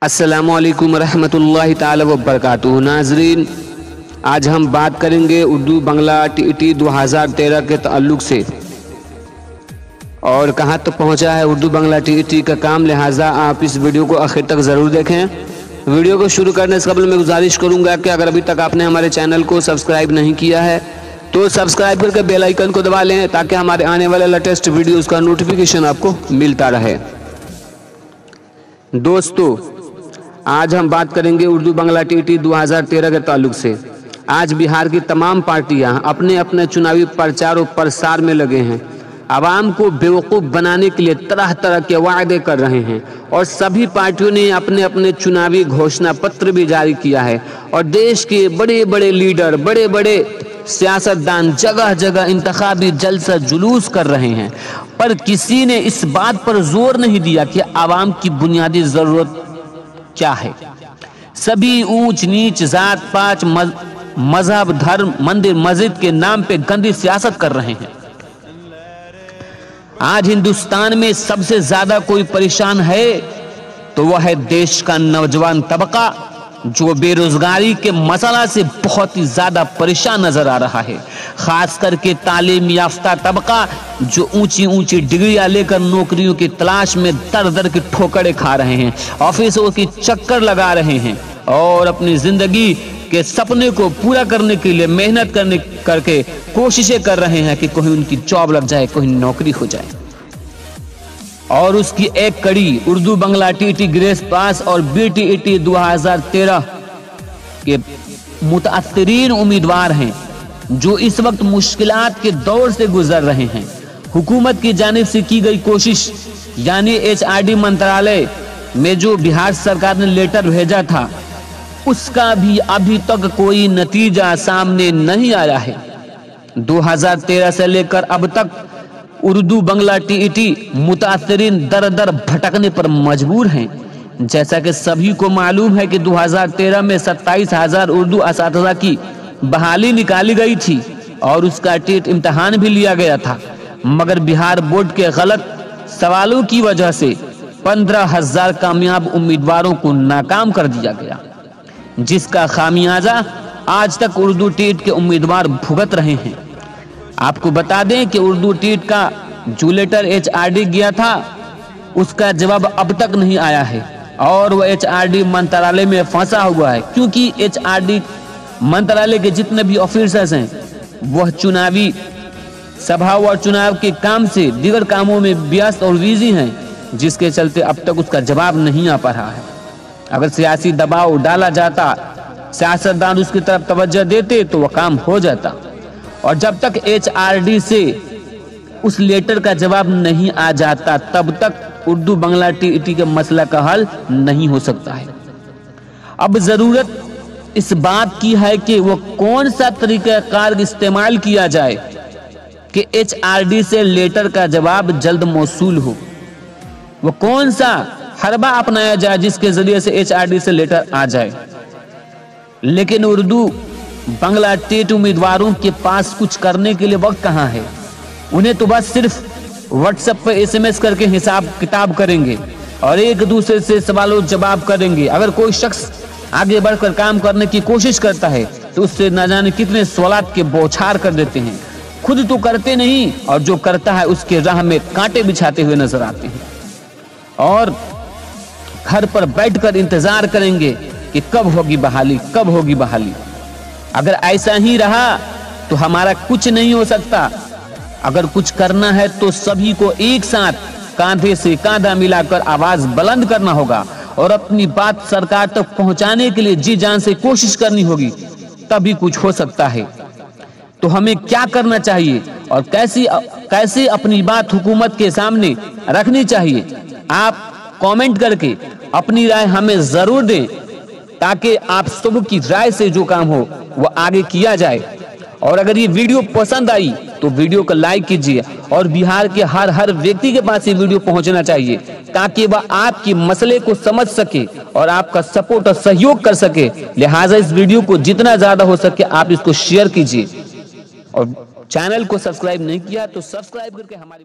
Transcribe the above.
السلام علیکم ورحمۃ اللہ تعالی وبرکاتہ۔ ناظرین، آج ہم بات کریں گے اردو بنگلہ ٹی 2013 کے تعلق سے اور کہاں تک پہنچا ہے اردو بنگلہ ٹی کا کام، لہٰذا آپ اس ویڈیو کو آخر تک ضرور دیکھیں۔ ویڈیو کو شروع کرنے سے قبل میں گزارش کروں گا کہ اگر ابھی تک آپ نے ہمارے چینل کو سبسکرائب نہیں کیا ہے تو سبسکرائب کر کے بیل آئیکن کو دبا لیں تاکہ ہمارے آنے والے لیٹسٹ ویڈیوز کا نوٹیفیکیشن آپ کو ملتا رہے۔ دوستو، آج ہم بات کریں گے اردو بنگلہ ٹی 2013 کے تعلق سے۔ آج بہار کی تمام پارٹیاں اپنے اپنے چناوی پرچار و پرسار میں لگے ہیں، عوام کو بیوقوف بنانے کے لیے طرح طرح کے وعدے کر رہے ہیں، اور سبھی پارٹیوں نے اپنے اپنے چناوی گھوشنا پتر بھی جاری کیا ہے، اور دیش کے بڑے بڑے لیڈر، بڑے بڑے سیاستدان جگہ جگہ انتخابی جلسہ جلوس کر رہے ہیں، پر کسی نے اس بات پر زور نہیں دیا کہ عوام کی بنیادی ضرورت کیا ہے۔ سبھی اونچ نیچ، ذات پات، مذہب، دھرم، مندر مسجد کے نام پہ گندی سیاست کر رہے ہیں۔ آج ہندوستان میں سب سے زیادہ کوئی پریشان ہے تو وہ ہے دیش کا نوجوان طبقہ، جو بے روزگاری کے مسئلہ سے بہت ہی زیادہ پریشان نظر آ رہا ہے۔ خاص کر کے تعلیم یافتہ طبقہ، جو اونچی اونچی ڈگریاں لے کر نوکریوں کی تلاش میں در در کی ٹھوکریں کھا رہے ہیں، آفسوں کی چکر لگا رہے ہیں، اور اپنی زندگی کے سپنے کو پورا کرنے کے لیے محنت کر کے کوششیں کر رہے ہیں کہ کہیں ان کی جاب لگ جائے، کہیں نوکری ہو جائے۔ اور اس کی ایک کڑی اردو بنگلہ ٹی گریس پاس اور BTET 2013 کے متاثرین امیدوار ہیں، جو اس وقت مشکلات کے دور سے گزر رہے ہیں۔ حکومت کی جانب سے کی گئی کوشش، یعنی HRD منترالیہ میں جو بہار سرکار نے لیٹر بھیجا تھا، اس کا بھی ابھی تک کوئی نتیجہ سامنے نہیں آیا ہے۔ 2013 سے لے کر اب تک اردو بنگلہ ٹی متاثرین در در بھٹکنے پر مجبور ہیں۔ جیسا کہ سبھی کو معلوم ہے کہ 2013 میں 27,000 اردو اساتذہ کی بحالی نکالی گئی تھی، اور اس کا ٹیٹ امتحان بھی لیا گیا تھا، مگر بہار بورڈ کے غلط سوالوں کی وجہ سے 15,000 کامیاب امیدواروں کو ناکام کر دیا گیا، جس کا خامیازہ آج تک اردو ٹیٹ کے امیدوار بھگت رہے ہیں۔ آپ کو بتا دیں کہ اردو ٹیٹ کا جو لیٹر HRD گیا تھا، اس کا جواب اب تک نہیں آیا ہے، اور وہ HRD منترالیہ میں پھنسا ہوا ہے، کیونکہ HRD منترالیہ کے جتنے بھی آفیسرز ہیں وہ چناوی سبھاؤں اور چناؤ کے کام سے دیگر کاموں میں ویست اور بزی ہیں، جس کے چلتے اب تک اس کا جواب نہیں آ پا رہا ہے۔ اگر سیاسی دباؤ ڈالا جاتا، سیاستدان اس کی طرف توجہ دیتے تو وہ کام ہو جاتا، اور جب تک HRD سے اس لیٹر کا جواب نہیں آ جاتا، تب تک اردو بنگلہ ٹی کے مسئلہ کا حل نہیں ہو سکتا ہے۔ اب ضرورت اس بات کی ہے کہ وہ کون سا طریقہ کار استعمال کیا جائے کہ HRD سے لیٹر کا جواب جلد موصول ہو۔ وہ کون سا حربہ اپنایا جائے جس کے ذریعے سے HRD سے لیٹر آ جائے۔ لیکن اردو بنگلہ ٹیٹ امیدواروں کے پاس کچھ کرنے کے لیے وقت کہاں ہے؟ انہیں تو بس صرف واٹس ایپ پہ SMS کر کے حساب کتاب کریں گے، اور ایک دوسرے سے سوال و جواب کریں گے۔ اگر کوئی شخص آگے بڑھ کر کام کرنے کی کوشش کرتا ہے تو اس سے نہ جانے کتنے سوالات کے بوچھار کر دیتے ہیں، خود تو کرتے نہیں، اور جو کرتا ہے اس کے راہ میں کانٹے بچھاتے ہوئے نظر آتے ہیں، اور گھر پر بیٹھ کر انتظار کریں گے کہ کب ہوگی بحالی، کب ہوگی بحالی۔ اگر ایسا ہی رہا تو ہمارا کچھ نہیں ہو سکتا۔ اگر کچھ کرنا ہے تو سبھی کو ایک ساتھ کاندھے سے کاندھا ملا کر آواز بلند کرنا ہوگا، اور اپنی بات سرکار تک پہنچانے کے لیے جی جان سے کوشش کرنی ہوگی، تبھی کچھ ہو سکتا ہے۔ تو ہمیں کیا کرنا چاہیے اور کیسے اپنی بات حکومت کے سامنے رکھنی چاہیے؟ آپ کامنٹ کر کے اپنی رائے ہمیں ضرور دیں، تاکہ آپ سب کی رائے سے جو کام ہو وہ آگے کیا جائے۔ اور اگر یہ ویڈیو پسند آئی تو ویڈیو کو لائک کیجیے، اور بہار کے ہر ویکتی کے پاس یہ ویڈیو پہنچنا چاہیے، تاکہ وہ آپ کی مسئلے کو سمجھ سکے اور آپ کا سپورٹ اور سہیوگ کر سکے۔ لہٰذا اس ویڈیو کو جتنا زیادہ ہو سکے آپ اس کو شیئر کیجیے، اور چینل کو سبسکرائب نہیں کیا تو سبسکرائب کر کے ہماری